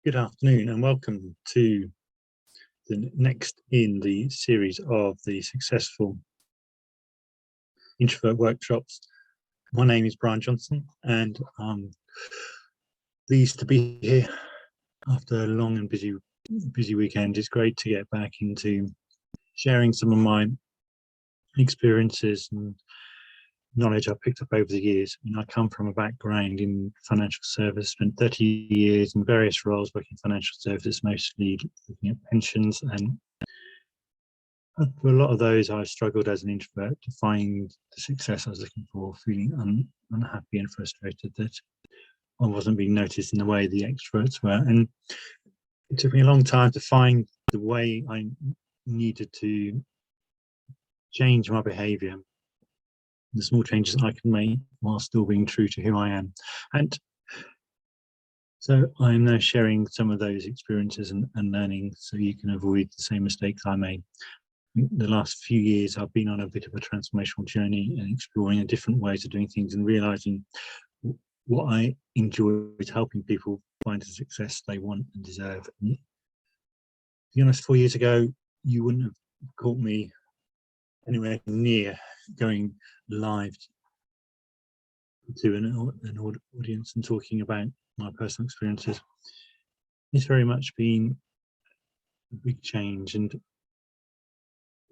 Good afternoon and welcome to the next in the series of the successful Introvert Workshops. My name is Brian Johnson and I'm pleased to be here after a long and busy weekend. It's great to get back into sharing some of my experiences and knowledge I've picked up over the years. I come from a background in financial service, spent 30 years in various roles working in financial services, mostly looking at pensions, and for a lot of those I struggled as an introvert to find the success I was looking for, feeling unhappy and frustrated that I wasn't being noticed in the way the extroverts were. And it took me a long time to find the way I needed to change my behaviour, the small changes I can make while still being true to who I am. And so I'm now sharing some of those experiences and learning so you can avoid the same mistakes I made. The last few years I've been on a bit of a transformational journey and exploring different ways of doing things and realising what I enjoy is helping people find the success they want and deserve. And to be honest, 4 years ago you wouldn't have caught me anywhere near going live to an audience and talking about my personal experiences. It's very much been a big change, and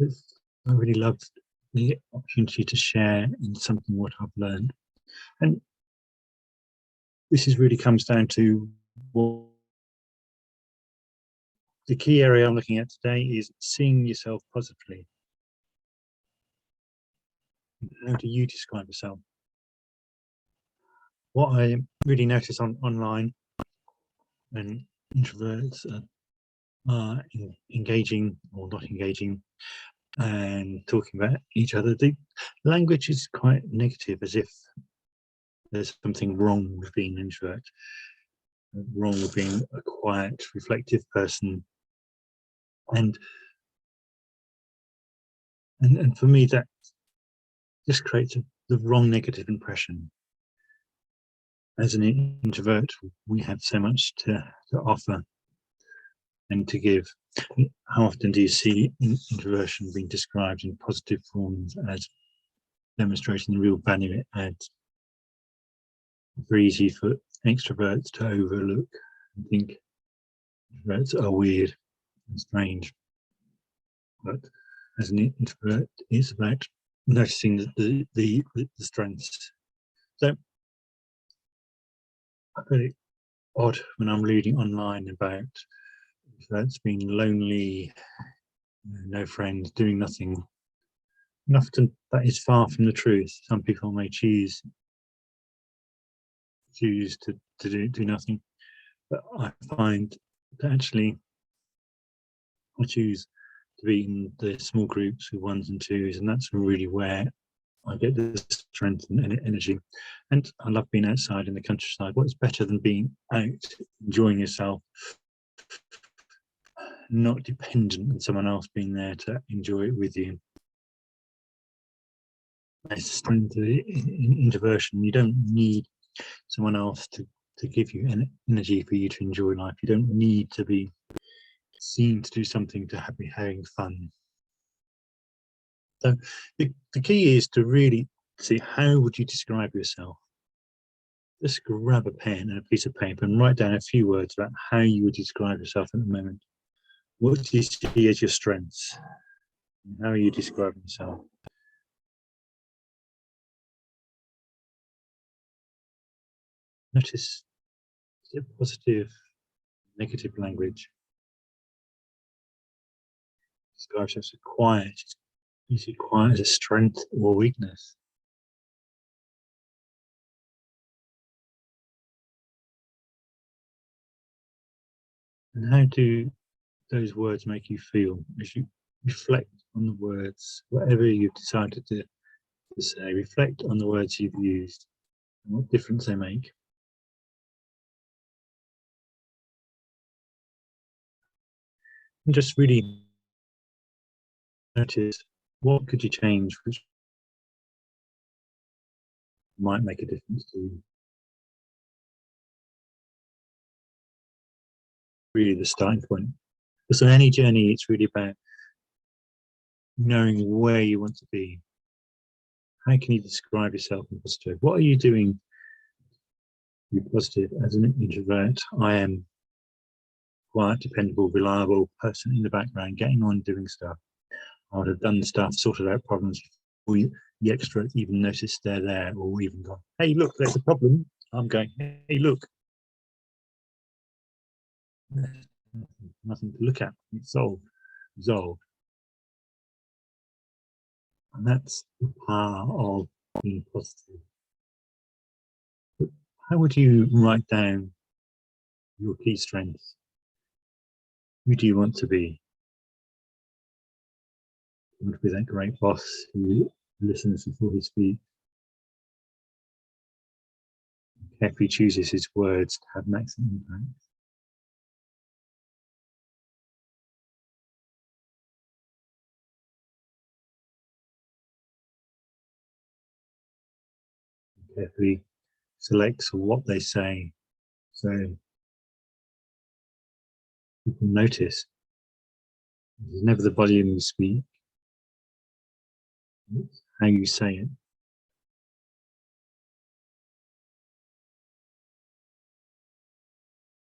I really loved the opportunity to share in something what I've learned. And this really comes down to what the key area I'm looking at today is seeing yourself positively. How do you describe yourself? What I really notice online when introverts are engaging or not engaging and talking about each other, the language is quite negative, as if there's something wrong with being an introvert, wrong with being a quiet, reflective person. And for me, that just creates the wrong negative impression. As an introvert, we have so much to offer and to give. How often do you see introversion being described in positive forms as demonstrating the real value it adds? It's very easy for extroverts to overlook and think introverts are weird and strange. But as an introvert, it's about noticing the strengths. So I find it odd when I'm reading online about introverts being lonely, no friends, doing nothing. And often that is far from the truth. Some people may choose to do nothing, but I find that actually I choose to be in the small groups with ones and twos, and that's really where I get the strength and energy. And I love being outside in the countryside. What's better than being out, enjoying yourself, not dependent on someone else being there to enjoy it with you? That's the strength of introversion. You don't need someone else to give you energy for you to enjoy life. You don't need to be seen to do something to be having fun. So the key is to really see, how would you describe yourself? Just grab a pen and a piece of paper and write down a few words about how you would describe yourself at the moment. What do you see as your strengths? How are you describing yourself? Notice the positive, negative language. Describe yourself as quiet. You see quiet as a strength or weakness. And how do those words make you feel as you reflect on the words, whatever you've decided to say? Reflect on the words you've used and what difference they make. And just really notice, what could you change which might make a difference to you? really the starting point. Because on any journey, it's really about knowing where you want to be. How can you describe yourself in positive? What are you doing to be positive? As an introvert, I am quiet, dependable, reliable person in the background, getting on, doing stuff. I would have done stuff, sorted out problems before the extra even noticed they're there, or even gone, hey, look, there's a problem. I'm going, hey, look. Nothing to look at. It's solved, resolved. And that's the power of being positive. But how would you write down your key strengths? Who do you want to be? You want to be that great boss who listens before he speaks, carefully chooses his words to have maximum impact. Carefully selects what they say so people notice. It's never the volume you speak, it's how you say it.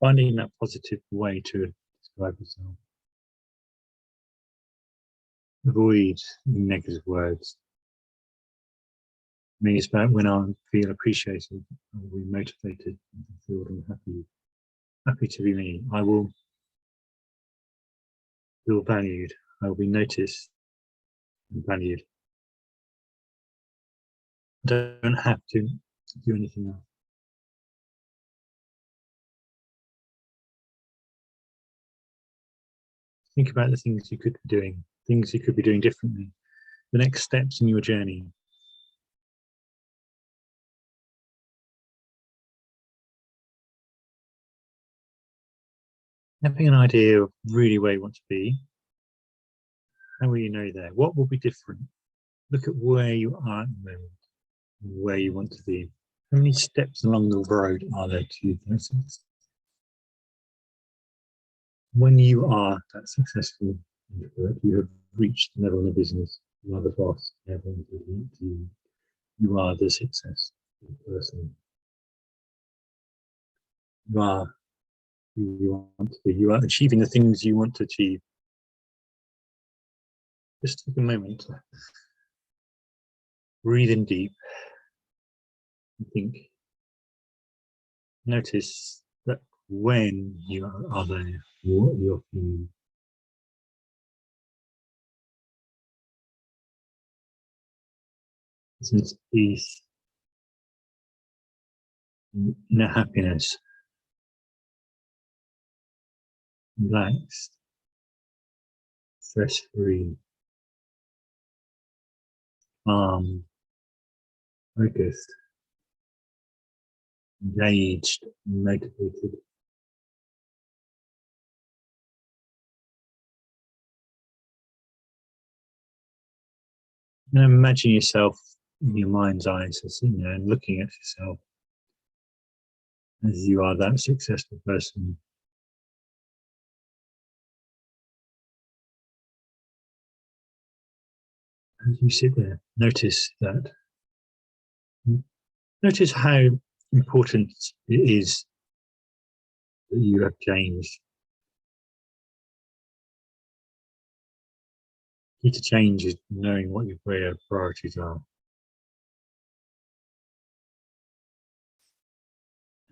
Finding that positive way to describe yourself. Avoid negative words. I mean, it's about when I feel appreciated, I will be motivated, and fulfilled, and happy to be me. I will feel valued. I will be noticed and valued. I don't have to do anything else. Think about the things you could be doing, things you could be doing differently, the next steps in your journey. Having an idea of really where you want to be, how will you know there? What will be different? Look at where you are at the moment, where you want to be. How many steps along the road are there to those things? When you are that successful introvert, you have reached the level in the business, you are the boss, everyone to you. You are the successful person. You are who you want to be. You are achieving the things you want to achieve. Just take a moment to breathe in deep and think. Notice that when you are there, what you're feeling. A sense of peace, inner happiness, relaxed, stress-free, calm, focused, engaged, motivated. Now imagine yourself in your mind's eyes, sitting there and looking at yourself as you are that successful person. As you sit there, notice how important it is that you have changed. Key to change is knowing what your priorities are.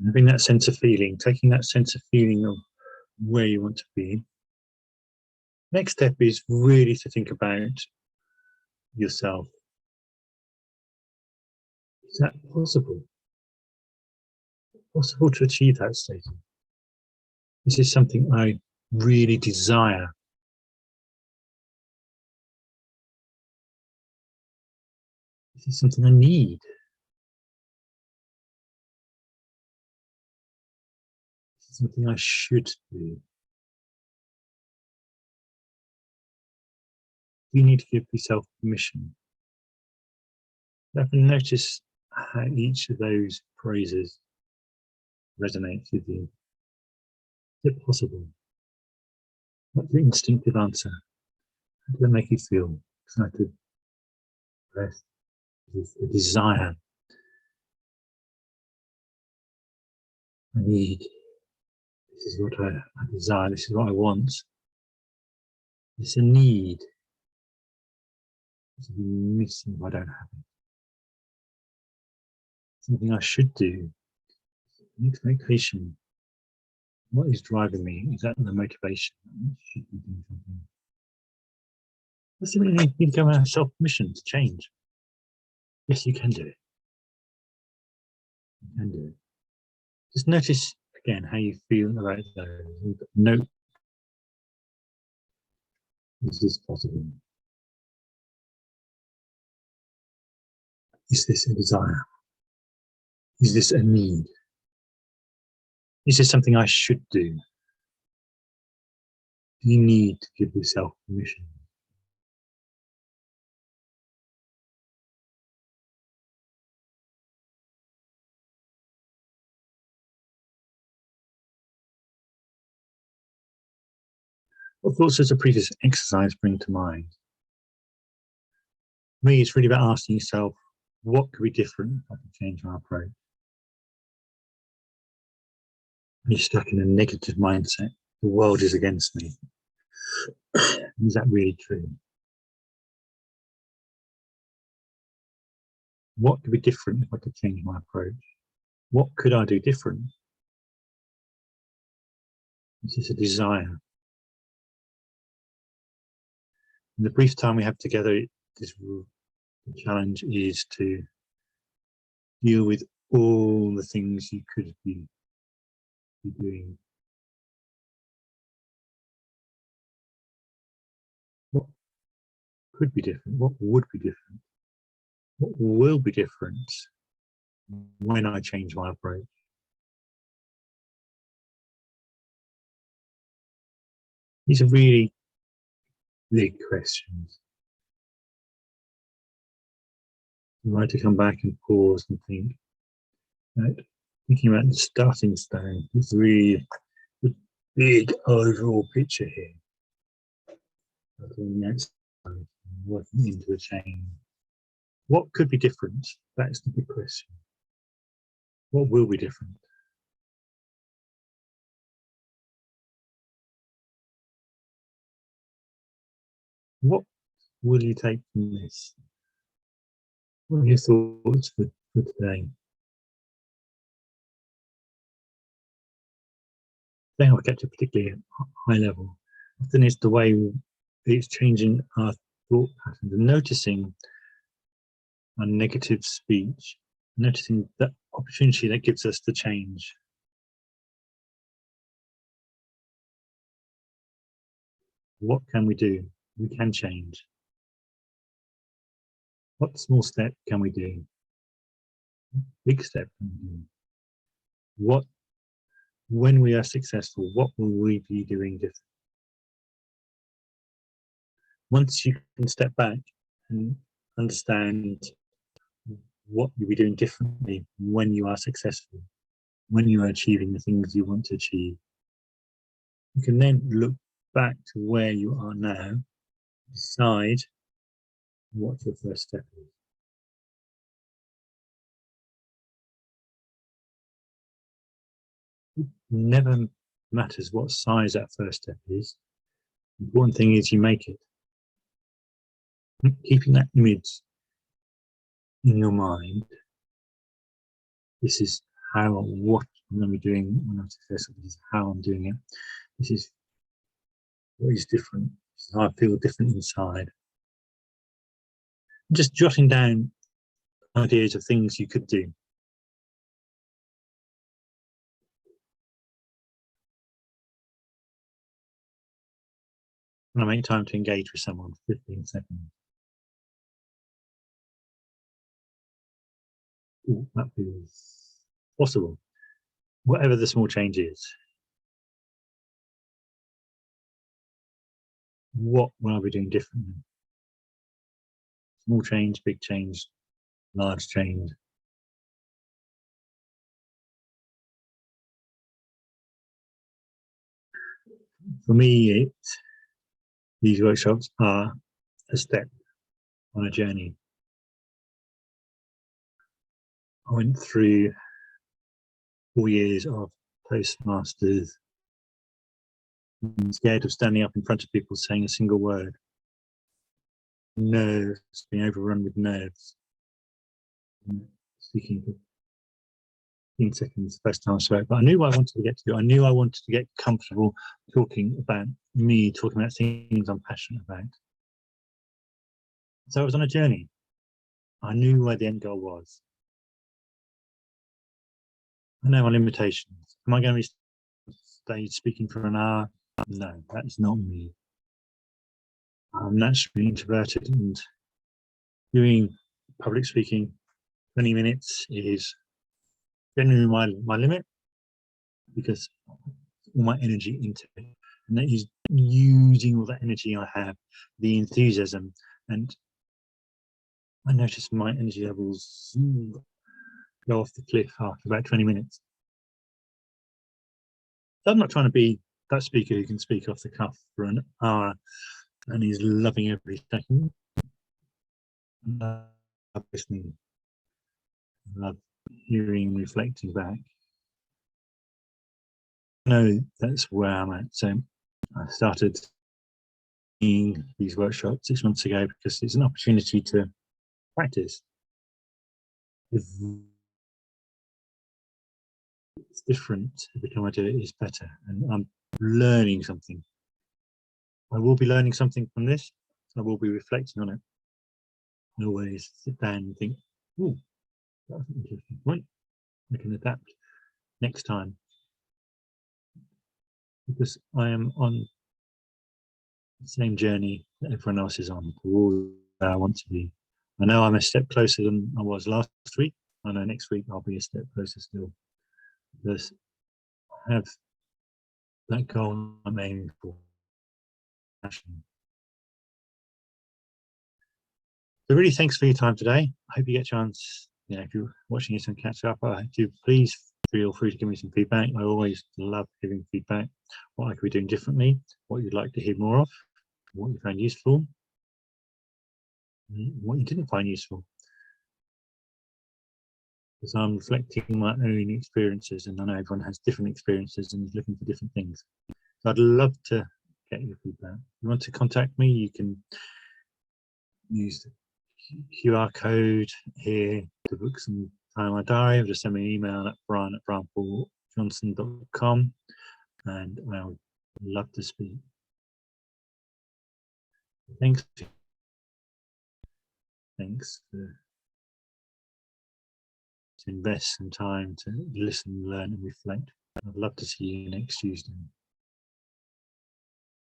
And having that sense of feeling, taking that sense of feeling of where you want to be. Next step is really to think about yourself. Is that possible? Possible to achieve that state? This is something I really desire. This is something I need. This is something I should do. You need to give yourself permission. Notice how each of those phrases resonates with you. Is it possible? What's your instinctive answer? How does that make you feel? Excited, rest, a desire. I need. This is what I desire. This is what I want. It's a need. It's missing if I don't have it. Something I should do. An expectation. What is driving me? Is that the motivation? I should be doing something. Does it really need to go out of self-permission to change? Yes, you can do it. You can do it. Just notice again how you feel about those. Note, is this possible? Is this a desire? Is this a need? Is this something I should do? Do you need to give yourself permission? What thoughts does a previous exercise bring to mind? For me, it's really about asking yourself, what could be different if I could change my approach? Are you stuck in a negative mindset? The world is against me. Is that really true? What could be different if I could change my approach? What could I do different? Is this a desire? In the brief time we have together, the challenge is to deal with all the things you could be doing. What could be different? What would be different? What will be different when I change my approach? These are really big questions. You like to come back and pause and think. Right? Thinking about the starting stone is really the big overall picture here. Working into a chain. What could be different? That's the big question. What will be different? What will you take from this? What are your thoughts for today? Today I'll get to a particularly high level. Often it's the way it's changing our thought patterns and noticing our negative speech, noticing that opportunity that gives us to change. What can we do? We can change. What small step can we do? Big step can we do? What, when we are successful, what will we be doing different? Once you can step back and understand what you'll be doing differently when you are successful, when you are achieving the things you want to achieve, you can then look back to where you are now, decide what your first step is. It never matters what size that first step is. The important thing is you make it. Keeping that image in your mind, this is what I'm going to be doing when I'm successful, this is how I'm doing it, this is what is different, this is how I feel different inside. Just jotting down ideas of things you could do. When I make time to engage with someone for 15 seconds. Ooh, that feels possible. Whatever the small change is. What will I be doing differently? Small change, big change, large change. For me, These workshops are a step on a journey. I went through 4 years of postmasters, scared of standing up in front of people saying a single word, nerves, being overrun with nerves, speaking for 15 seconds the first time I spoke, but I knew what I wanted to get to. I knew I wanted to get comfortable talking about me, talking about things I'm passionate about. So I was on a journey. I knew where the end goal was. I know my limitations. Am I going to stay speaking for an hour? No, that is not me. I'm naturally introverted, and doing public speaking 20 minutes is generally my limit, because all my energy into it, and that is using all that energy I have, the enthusiasm, and I notice my energy levels go off the cliff after about 20 minutes. So I'm not trying to be that speaker who can speak off the cuff for an hour and he's loving every second. I love listening, I love hearing and reflecting back. I know that's where I'm at. So I started these workshops 6 months ago because it's an opportunity to practice. It's different every time I do it. It's better, and I'm learning something. I will be learning something from this. I will be reflecting on it. I always sit down and think, oh, that's an interesting point. I can adapt next time, because I am on the same journey that everyone else is on towards where I want to be. I know I'm a step closer than I was last week. I know next week I'll be a step closer still, because I have that goal I'm aiming for. Passion. So really, thanks for your time today. I hope you get a chance, if you're watching this and catch up, please feel free to give me some feedback. I always love giving feedback. What I could be doing differently, what you'd like to hear more of, what you found useful, what you didn't find useful. Because I'm reflecting my own experiences, and I know everyone has different experiences and is looking for different things. So I'd love to get your feedback. If you want to contact me, you can use the QR code here to book some time in my diary, or just send me an email at brian@brianpauljohnson.com, and I would love to speak. Thanks to invest some time to listen, learn and reflect. I'd love to see you next Tuesday.